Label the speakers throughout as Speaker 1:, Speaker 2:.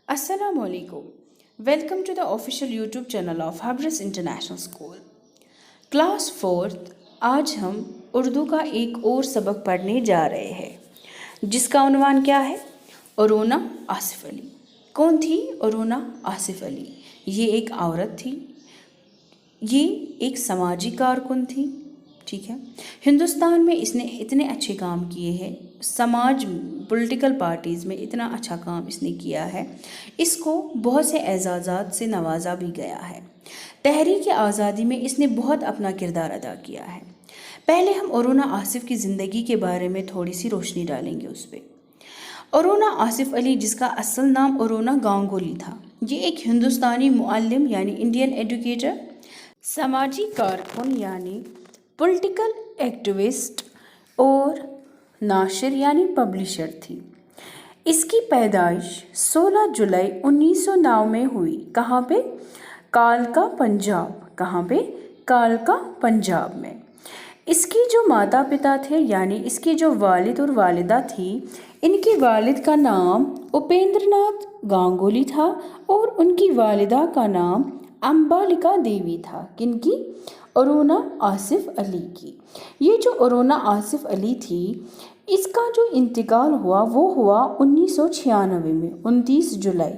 Speaker 1: Assalamu alaikum. Welcome to the official YouTube channel of Habras International School. Class 4th आज हम उर्दू का एक और सबक पढ़ने जा रहे हैं जिसका उन्वान क्या है? अरूना आसिफ अली। कौन थी अरूना आसिफ अली? ये एक औरत थी, ये एक समाजी कारकुन थी। ठीक है, हिंदुस्तान में इसने इतने अच्छे काम किए हैं, समाज पॉलिटिकल पार्टीज़ में इतना अच्छा काम इसने किया है, इसको बहुत से एजाज़ात से नवाजा भी गया है। तहरीक आज़ादी में इसने बहुत अपना किरदार अदा किया है। पहले हम अरूना आसिफ की ज़िंदगी के बारे में थोड़ी सी रोशनी डालेंगे उस पर। अरूना आसिफ अली, जिसका असल नाम अरूना गांगुली था, ये एक हिंदुस्तानी मुअल्लिम यानी इंडियन एजुकेटर, समाजी कारकुन यानी पॉलिटिकल एक्टिविस्ट और नाशिर यानी पब्लिशर थी। इसकी पैदाइश 16 जुलाई 1909 में हुई। कहाँ पे? कालका पंजाब। कहाँ पे? कालका पंजाब में। इसकी जो माता पिता थे यानी इसके जो वालिद और वालिदा थी, इनके वालिद का नाम उपेंद्रनाथ गांगुली था और उनकी वालिदा का नाम अंबालिका देवी था। किनकी? अरूना आसिफ अली की। ये जो अरूना आसिफ अली थी, इसका जो इंतकाल हुआ वो हुआ 1996 में 29 जुलाई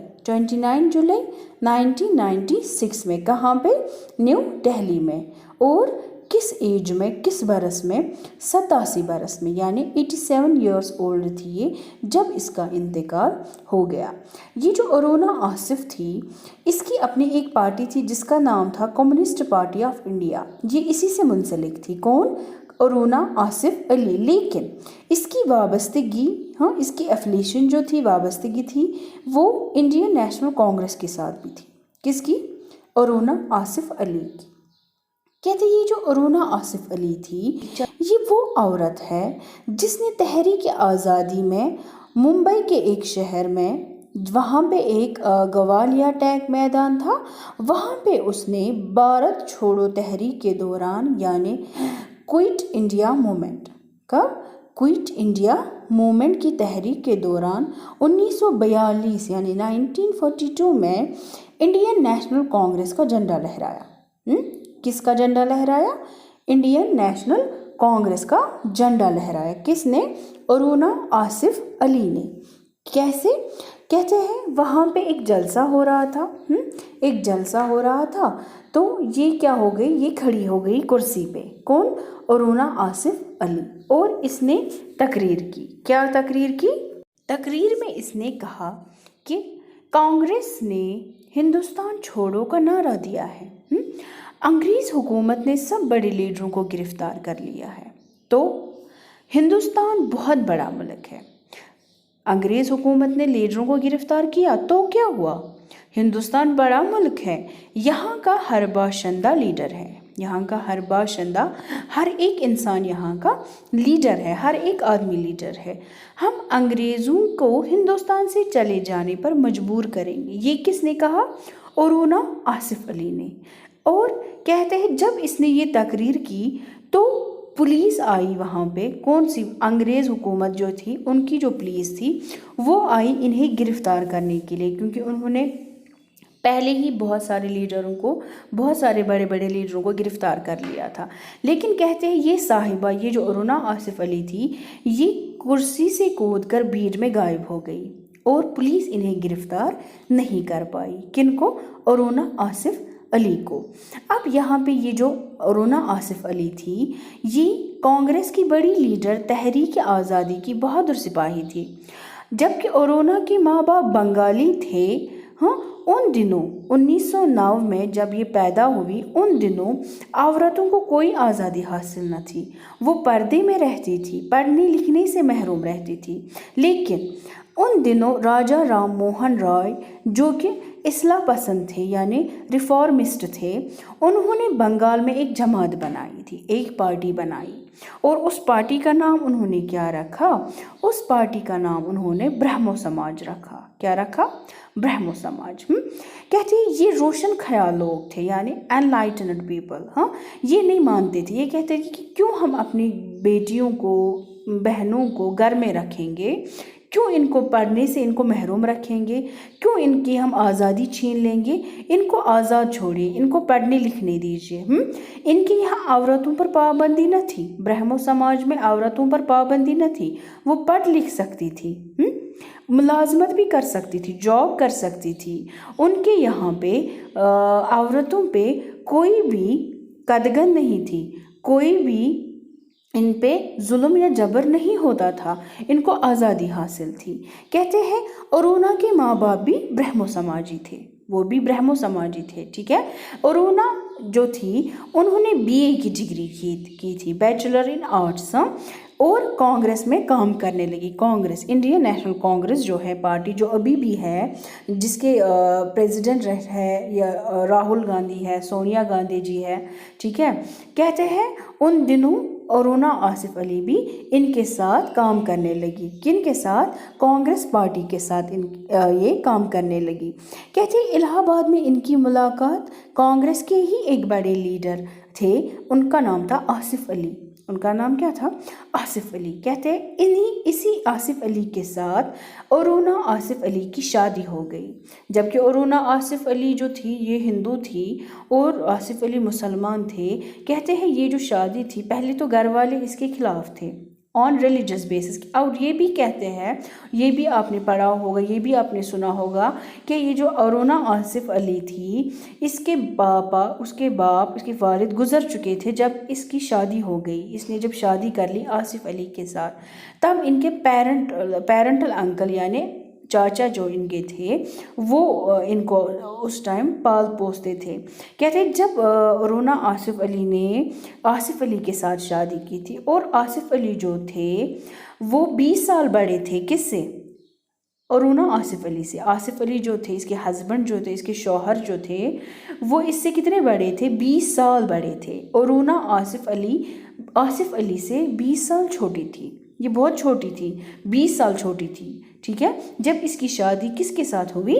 Speaker 1: 1996 में। कहाँ पे? न्यू दिल्ली में। और किस एज में, किस बरस में? 87 बरस में, यानी 87 ईयर्स ओल्ड थी ये जब इसका इंतकाल हो गया। ये जो अरूना आसिफ थी, इसकी अपनी एक पार्टी थी जिसका नाम था कम्युनिस्ट पार्टी ऑफ इंडिया। ये इसी से मुंसलिक थी। कौन? अरूना आसिफ अली। लेकिन इसकी वाबस्तगी, इसकी एफिलिएशन जो थी, वाबस्तगी थी, वो इंडियन नेशनल कांग्रेस के साथ भी थी। किसकी? अरूना आसिफ अली की। कहते ये जो अरूना आसिफ अली थी, ये वो औरत है जिसने तहरीक आज़ादी में मुंबई के एक शहर में, वहाँ पे एक गवालिया टैंक मैदान था, वहाँ पे उसने भारत छोड़ो तहरीक के दौरान यानी क्विट इंडिया मूवमेंट का क्विट इंडिया मूवमेंट की तहरीक के दौरान 1942 यानी 1942 में इंडियन नेशनल कांग्रेस का झंडा लहराया। किसका झंडा लहराया? इंडियन नेशनल कांग्रेस का झंडा लहराया। किसने? अरूना आसिफ अली ने। कैसे? कहते हैं वहाँ पे एक जलसा हो रहा था। एक जलसा हो रहा था तो ये क्या हो गई? ये खड़ी हो गई कुर्सी पे। कौन? अरूना आसिफ अली। और इसने तकरीर की। क्या तकरीर की? तकरीर में इसने कहा कि कांग्रेस ने हिंदुस्तान छोड़ो का नारा दिया है। अंग्रेज़ हुकूमत ने सब बड़े लीडरों को गिरफ्तार कर लिया है। तो हिंदुस्तान बहुत बड़ा मुल्क है, अंग्रेज़ हुकूमत ने लीडरों को गिरफ्तार किया तो क्या हुआ? हिंदुस्तान बड़ा मुल्क है, यहाँ का हर बाशिंदा लीडर है, यहाँ का हर बाशिंदा, हर एक इंसान यहाँ का लीडर है, हर एक आदमी लीडर है। हम अंग्रेज़ों को हिंदुस्तान से चले जाने पर मजबूर करेंगे। ये किसने कहा? अरूना आसिफ अली ने। और कहते हैं जब इसने ये तकरीर की तो पुलिस आई वहाँ पे। कौन सी? अंग्रेज़ हुकूमत जो थी, उनकी जो पुलिस थी वो आई इन्हें गिरफ्तार करने के लिए, क्योंकि उन्होंने पहले ही बहुत सारे लीडरों को, बहुत सारे बड़े बड़े लीडरों को गिरफ्तार कर लिया था। लेकिन कहते हैं ये साहिबा, ये जो अरूना आसिफ अली थी, ये कुर्सी से कूद कर भीड़ में गायब हो गई और पुलिस इन्हें गिरफ्तार नहीं कर पाई। किनको? अरूना आसिफ अली को। अब यहाँ पे ये जो अरूना आसिफ अली थी, ये कांग्रेस की बड़ी लीडर, तहरीक आज़ादी की बहादुर सिपाही थी। जबकि अरूना के माँ बाप बंगाली थे। उन दिनों 1909 में जब ये पैदा हुई, उन दिनों औरतों को कोई आज़ादी हासिल न थी। वो पर्दे में रहती थी, पढ़ने लिखने से महरूम रहती थी। लेकिन उन दिनों राजा राम मोहन राय, जो कि इस्लाह पसंद थे यानी रिफॉर्मिस्ट थे, उन्होंने बंगाल में एक जमात बनाई थी, एक पार्टी बनाई। और उस पार्टी का नाम उन्होंने क्या रखा? उस पार्टी का नाम उन्होंने ब्रह्मो समाज रखा। क्या रखा? ब्रह्मो समाज। कहते हैं ये रोशन ख्याल लोग थे यानी एनलाइटनड पीपल। ये नहीं मानते थे, ये कहते थे कि क्यों हम अपनी बेटियों को, बहनों को घर में रखेंगे, क्यों इनको पढ़ने से इनको महरूम रखेंगे, क्यों इनकी हम आज़ादी छीन लेंगे, इनको आज़ाद छोड़िए, इनको पढ़ने लिखने दीजिए। इनकी यहाँ औरतों पर पाबंदी न थी, ब्राह्मण समाज में औरतों पर पाबंदी न थी, वो पढ़ लिख सकती थी, मुलाजमत भी कर सकती थी, जॉब कर सकती थी। उनके यहाँ पे औरतों पे कोई भी कदगन नहीं थी, कोई भी इन पे जुल्म या जबर नहीं होता था, इनको आज़ादी हासिल थी। कहते हैं अरुणा के माँ बाप भी ब्रह्मो समाजी थे, वो भी ब्रह्मो समाजी थे, ठीक है। अरुणा जो थी उन्होंने बीए की डिग्री की थी, बैचलर इन आर्ट्स, और कांग्रेस में काम करने लगी। कांग्रेस, इंडियन नेशनल कांग्रेस जो है पार्टी, जो अभी भी है, जिसके प्रेसिडेंट है या राहुल गांधी है, सोनिया गांधी जी है, ठीक है। कहते हैं उन दिनों अरुणा आसिफ अली भी इनके साथ काम करने लगी। किन के साथ? कांग्रेस पार्टी के साथ ये काम करने लगी। कहते हैं इलाहाबाद में इनकी मुलाकात कांग्रेस के ही एक बड़े लीडर थे, उनका नाम था आसिफ अली। उनका नाम क्या था? आसिफ अली। कहते हैं इसी आसिफ अली के साथ अरुणा आसिफ अली की शादी हो गई। जबकि अरुणा आसिफ अली जो थी ये हिंदू थी और आसिफ अली मुसलमान थे। कहते हैं ये जो शादी थी, पहले तो घर वाले इसके खिलाफ थे ऑन रिलीजियस बेसिस। और ये भी कहते हैं, ये भी आपने पढ़ा होगा, ये भी आपने सुना होगा कि ये जो अरुणा आसिफ अली थी, इसके उसके वालिद गुजर चुके थे जब इसकी शादी हो गई। इसने जब शादी कर ली आसिफ अली के साथ, तब इनके पेरेंटल अंकल यानी चाचा जो इनके थे वो इनको उस टाइम पाल पोसते थे। कहते हैं जब अरुणा आसिफ अली ने आसिफ अली के साथ शादी की थी, और आसिफ अली जो थे वो 20 साल बड़े थे। किससे? अरुणा आसिफ अली से। आसिफ अली जो थे, इसके हस्बैंड जो थे, इसके शौहर जो थे, वो इससे कितने बड़े थे? 20 साल बड़े थे। अरुणा आसिफ अली से 20 साल छोटी थी। ये बहुत छोटी थी, 20 साल छोटी थी, ठीक है। जब इसकी शादी किसके साथ हुई?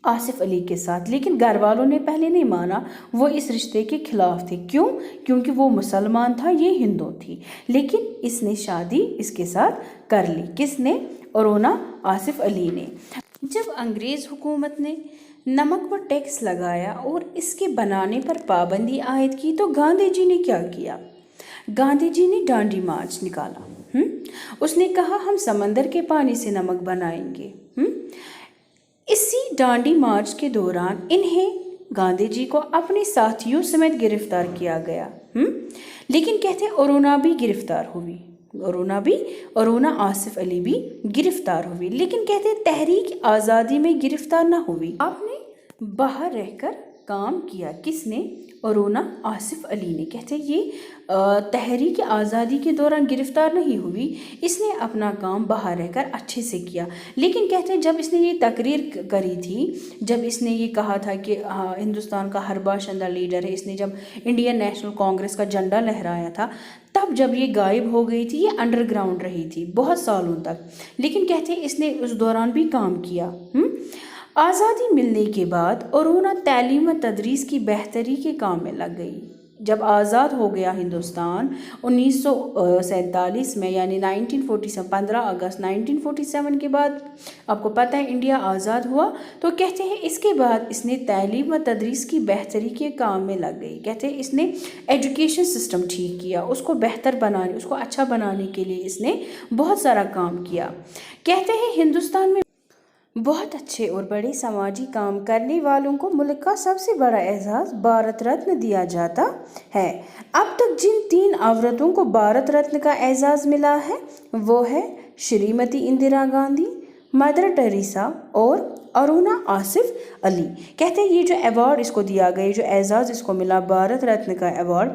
Speaker 1: आसिफ अली के साथ। लेकिन घर वालों ने पहले नहीं माना, वो इस रिश्ते के खिलाफ थे। क्यों? क्योंकि वो मुसलमान था, ये हिंदू थी। लेकिन इसने शादी इसके साथ कर ली। किसने? अरुणा आसिफ अली ने। जब अंग्रेज़ हुकूमत ने नमक पर टैक्स लगाया और इसके बनाने पर पाबंदी आयद की, तो गांधी जी ने क्या किया? गांधी जी ने डांडी मार्च निकाला। उसने कहा हम समंदर के पानी से नमक बनाएंगे। इसी डांडी मार्च के दौरान इन्हें, गांधी जी को अपने साथियों समेत गिरफ्तार किया गया। लेकिन कहते हैं अरुणा भी गिरफ्तार हुई, अरुणा आसिफ अली भी गिरफ्तार हुई। लेकिन कहते हैं तहरीक आज़ादी में गिरफ्तार ना हुई, आपने बाहर रहकर काम किया। किसने? अरुणा आसिफ अली ने। कहते हैं ये तहरीक आज़ादी के दौरान गिरफ्तार नहीं हुई, इसने अपना काम बाहर रहकर अच्छे से किया। लेकिन कहते हैं जब इसने ये तकरीर करी थी, जब इसने ये कहा था कि हाँ हिंदुस्तान का हर बाशिंदा लीडर है, इसने जब इंडियन नेशनल कांग्रेस का झंडा लहराया था, तब जब ये गायब हो गई थी, ये अंडरग्राउंड रही थी बहुत सालों तक। लेकिन कहते हैं इसने उस दौरान भी काम किया। आज़ादी मिलने के बाद अरुणा तालीम व तदरीस की बेहतरी के काम में लग गई। जब आज़ाद हो गया हिंदुस्तान 1947 में, यानी 1947, 15 अगस्त 1947 के बाद, आपको पता है इंडिया आज़ाद हुआ, तो कहते हैं इसके बाद इसने तालीम व तदरीस की बेहतरी के काम में लग गई। कहते हैं इसने एजुकेशन सिस्टम ठीक किया, उसको बेहतर बनाने, उसको अच्छा बनाने के लिए इसने बहुत सारा काम किया। कहते हैं हिंदुस्तान में बहुत अच्छे और बड़े समाजी काम करने वालों को मुल्क का सबसे बड़ा एजाज़ भारत रत्न दिया जाता है। अब तक जिन 3 औरतों को भारत रत्न का एजाज़ मिला है वो है श्रीमती इंदिरा गांधी, मदर टेरेसा और अरुणा आसिफ अली। कहते हैं ये जो अवार्ड इसको दिया गया, जो एजाज़ इसको मिला भारत रत्न का अवार्ड,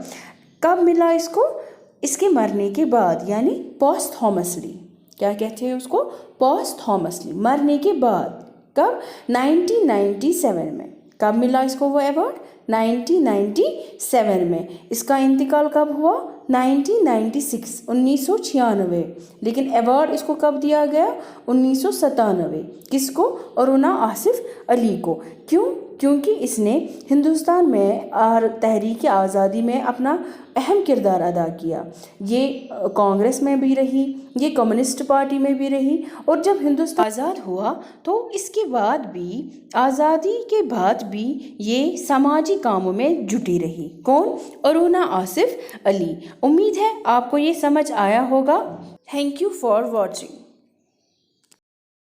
Speaker 1: कब मिला इसको? इसके मरने के बाद, यानी पोस्टहॉमसली। क्या कहते हैं उसको? पोस्टहॉमसली, मरने के बाद। कब? 1997 में। कब मिला इसको वो अवार्ड? 1997 में। इसका इंतकाल कब हुआ? 1996। लेकिन अवार्ड इसको कब दिया गया? 1997। किसको? अरुणा आसिफ अली को। क्यों? کیونکہ اس نے ہندوستان میں تحریک آزادی میں اپنا اہم کردار ادا کیا۔ یہ کانگریس میں بھی رہی، یہ کمیونسٹ پارٹی میں بھی رہی، اور جب ہندوستان آزاد ہوا تو اس کے بعد بھی، آزادی کے بعد بھی یہ سماجی کاموں میں جٹی رہی۔ کون؟ ارونا آصف علی۔ امید ہے آپ کو یہ سمجھ آیا ہوگا۔ Thank you for watching.